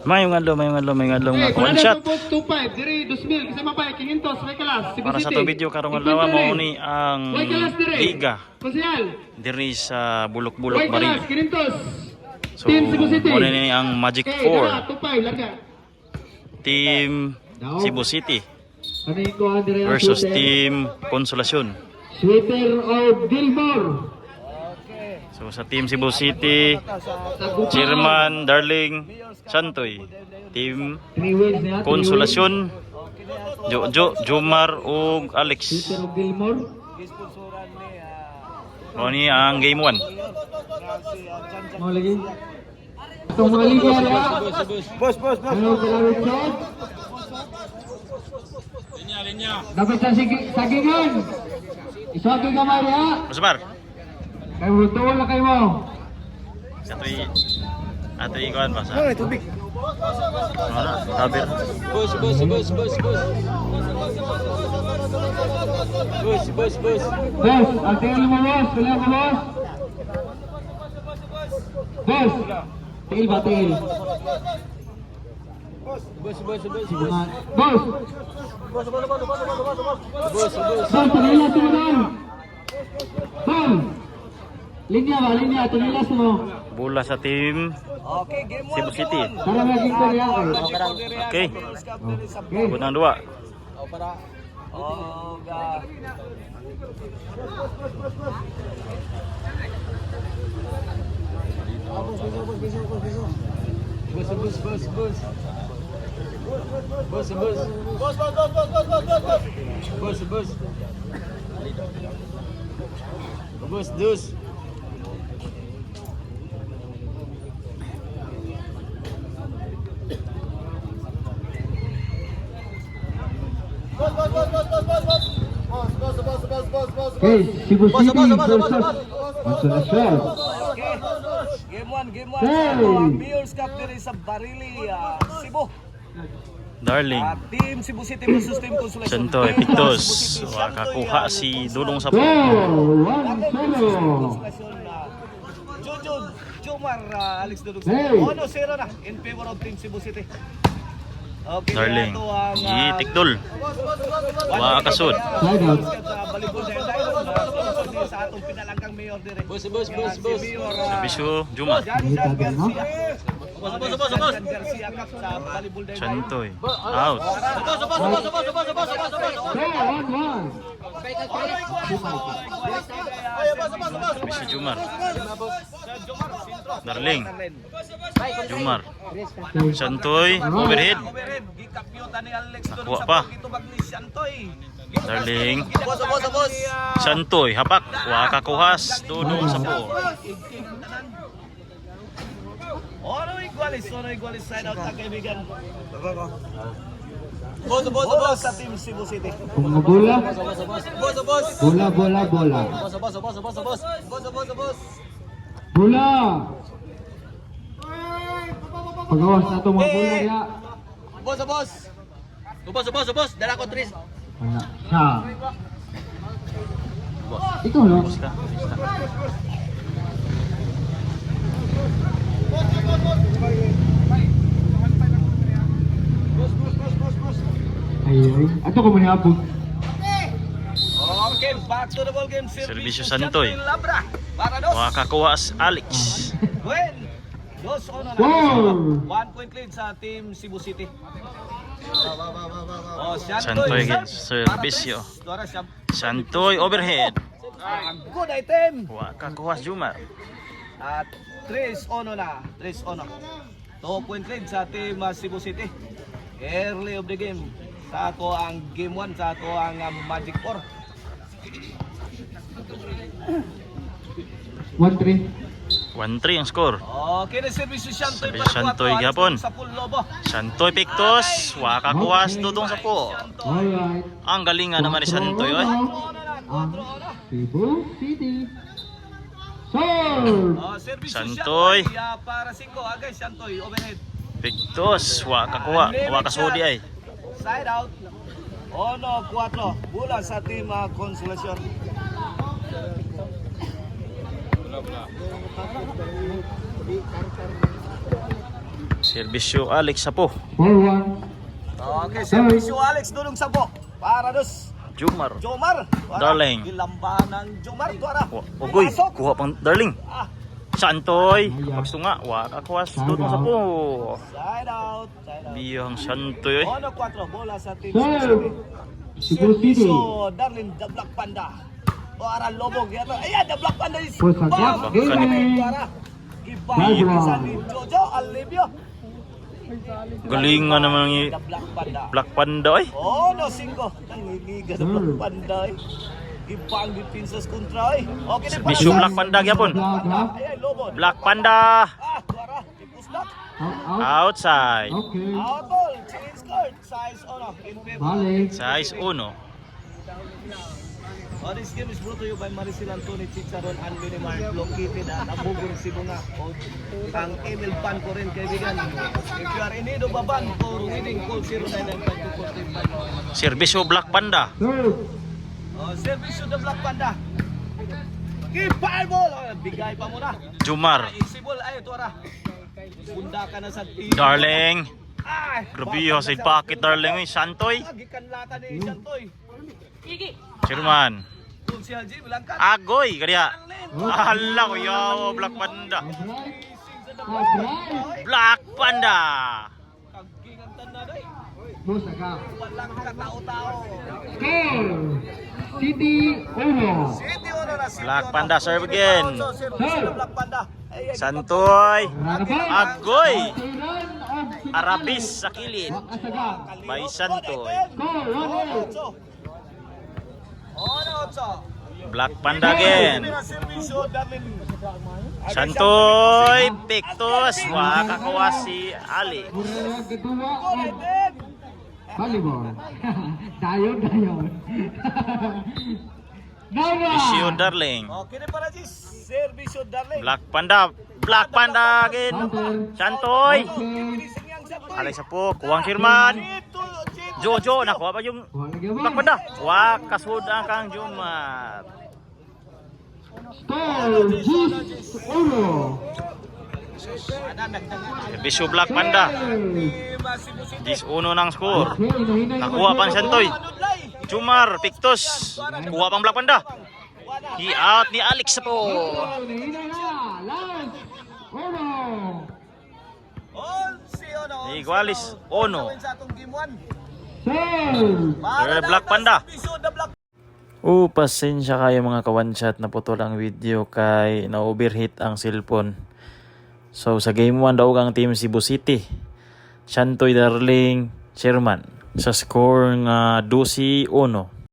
Mayong adlaw nga one shot. 25 diri 2000 kasi mapay 500 may kalas. Para sa to video karong adlaw mo ni ang liga Konsyal. diri sa Bulok-Bulok May kalas Baril. 500. So Team Cebu City. mo ni ang Magic Okay, 4 25 larga. Team Cebu City Ano yung kuha diri ang versus shooter? Team Consolacion. Sweater of Gilmore. So sa Team Cebu City, Chairman Darling Santoy, Team 3 wins niya. Consolacion, Jojo, Jomar ug Alex. Sweater of Gilmore. Mo ni ang game 1. Mau lagi. Itong mga liga niya. Boss. Ano kalaro shot? Linya. Dapat sa sagingan. Isagi ka Maria. Masbar. Kay butuan na kayo mo. Atoy ikuan ba sa? Ay, tubig. Wala, tabir. Bus. Boss, ang tingin mo boss. Wala mo boss. Boss. Tingil ba, tingil? Boss. Boss, tinilas mo doon. Bam. Linya, tinilas mo. Bola sa Team Cebu City. Para maging Korea kayo. Okay. Okay. Unang dua. Bus. Okay, Cebu City versus Consolacion. Game 1. Hey! Ang Mayor's Cup diri sa Barili, Cebu. Darling Team Cebu City versus Team Consolacion. Santoy Pictos. Wakakuha si Dudong Go! Sapo. 1-0. Jojo, Jomar, Alex Dudong. Hey! 1-0 na in favor of Team Cebu City. Okay, Darling. ito ang Itikdol. Wakasud. Side out. Balibol sa atong pinalanggang mayor dire. Bus. Bisu Juma. Kita ba, no? Garcia Cup sa Balibol Day. Santoy. Out. Okay, 1-1. Bisu Jumar. Darling. Jumar. Santoy. Overhead. Gikapyota ni Alex doon Nakuha sa pa. pagitubag ni Santoy. Darling. Boss. Santoy. Hapak. Wakakuhas. Dudong Sapo. Ono igualis side out ang kaibigan. Boss sa Team Cebu City. Kung bola. Bola. Bola. Pagawas na itong mga bola niya. Boss. Dala ko 3. Wala. Siya. Ikaw, no? Basta. Ay. Ato ko man hapon. Okay, back to the ball game. Servisyo Santoy. Labra. Para dos. Wakakuhas Alex. Well, 2-1 na. Goal! 1 point lead sa Team Cebu City. Santoy against Servisyo. Santoy overhead. Good item. Wakakuhas Jumar. At 3-1 na. 3-1. 2 point lead sa Team Cebu City. Early of the game. Sa ako ang game 1, sa ako ang Magic 4. 1-3. 1-3 ang score. Okay na service si Santoy. Service Santoy gapon. Sa full lobo. Santoy Pictos. Wakakuhas Dudong Sapo. Alright. Ang galing nga naman ni Santoy. Oy. Ang Cebu City. Serve! Service Santoy. para 5 agay Santoy overhead. Pictos. Wakakuha. Wakasudi ay. Side out. 1-4. Bola sa Team Consolacion. Servisyo Alex Sapo. 4-1. Okay, servisyo Alex dulong sapo. Para dos. Jumar. Jomar. Darling. Ilambahan ng Jomar. Tuara. Ugoy, kuha pang Darling. Ah, Santoy. Pagsunga, wakakwas doon mo Sapo. side out. Side out. Biyang Santoy. Ono 4 bola sa team. Serve. Cebu City. Servisyo Darling the Black Panda. Tuara lobog yato. Ayan, the Black Panda is Pulsa gap. Game point. Tuara. Ibang sa ni Jojo Alivio. Galingan naman ni The Black Panda. Black Panda eh. Oh, no, 5. Nangingiga sa Black Panda eh. Ibang defenses kontra eh. Okay na Servisyo Black Panda gyapon. Flag half. Ayan, lobog. Black Panda Ah, tuara. Ipusdak. Out. outside. Okay. Out ball. Change card. Size ono. In favor. Balik. Size 1. Oh, this game is brought to you by Maricel Antoni, Chicharon, and Minimart, located at Abugor, Sibunga. Ang email pan ko rin, kaibigan. If you are in need of a van for winning, call 09952435. Servisyo Black Panda. Serve. Oh, service to the Black Panda. Give fireball! Oh, bigay pa muna. Jumar. Easy ball. Ay, tuwara. Bunda ka na sa team. Darling. Ay! Grabe yung sa pocket Darling eh. Santoy. Gikan lata ni Santoy. Sherman. Kung si Haji, bilangkan. Agoy. Kaya. Ahala ko yaw. Black Panda. Black Panda. Kagking ang tanda na eh. Pulsa gap. Walang katao-tao. Score. City 1. City ono na City Black ono. Panda serve again. Service to Black Panda. Ay, ay, Santoy. Ranapan. Agoy. Run of City. Arabis sa kilid. Wakasaga. By Santoy. Score 1-1. Ono 8. Black Panda again. Servisyo Darlin. Santoy. Pictus. Wakakawas si Ali. Murag kedua. United. Volleyball. Dayon. Nara. Servisyo Darling. Okay na para Jis. Servisyo Darlin. Black Panda. Black Panda again. Santoy. Finising yang Santoy. Alay sa po. Kuwang Sherman. Chito. Jojo. Nakuha pa yung Black Panda. Wakasud ang kang Jumar. Score. Gis 1. Servisyo Black Panda. Gis 1 ng score. Nakuha pa ni Santoy. Jumar. Pictus. Kuha pang Black Panda. I-out ni Alex sa po. Igualis, Ono. Black Panda. Pasensya kayo mga kawanchat na putol ang video kay na-overheat ang cellphone. So sa game 1 daw ang team Cebu City. Santoy Darling Sherman sa score nga 12-1.